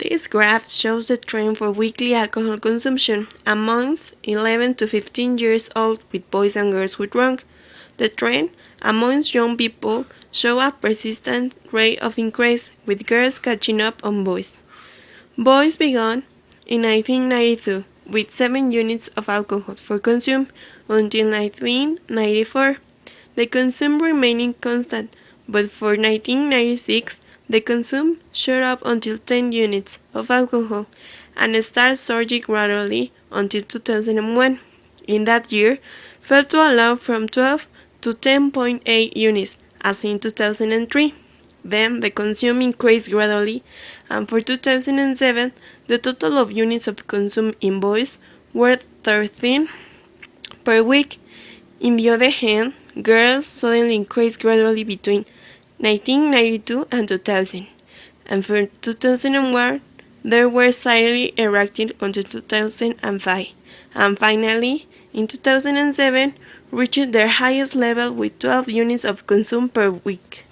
This graph shows the trend for weekly alcohol consumption amongst 11 to 15 years old with boys and girls who drank. The trend amongst young people show a persistent rate of increase, with girls catching up on boys. Boys began in 1992 with 7 units of alcohol for consume until 1994. The consume remaining constant, but for 1996 the consume shot up until 10 units of alcohol and started surging gradually until 2001. In that year, fell to allow from 12 to 10.8 units, as in 2003. Then the consume increased gradually, and for 2007, the total of units of consume in boys were 13 per week. In the other hand, girls suddenly increased gradually between 1992 and 2000, and for 2001 they were slightly erected until 2005, and finally, in 2007, reached their highest level with 12 units of consume per week.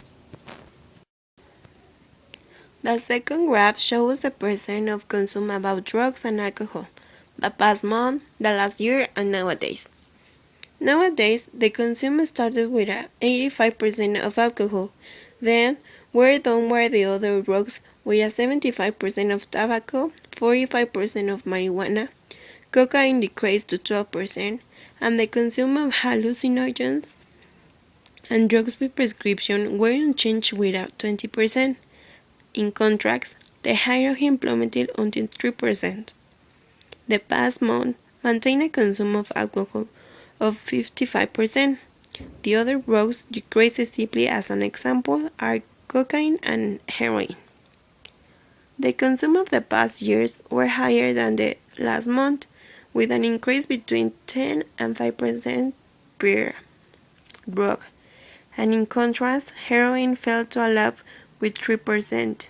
The second graph shows the percent of consume about drugs and alcohol, the past month, the last year, and nowadays. Nowadays, the consume started with 85% of alcohol, then were downward the other drugs with a 75% of tobacco, 45% of marijuana, cocaine decreased to 12%, and the consume of hallucinogens and drugs with prescription were unchanged with 20%. In contrast, the heroin plummeted until 3%. The past month maintained a consume of alcohol of 55%. The other drugs decreased steeply. As an example are cocaine and heroin. The consume of the past years were higher than the last month, with an increase between 10 and 5% per drug, and in contrast, heroin fell to a low with 3%.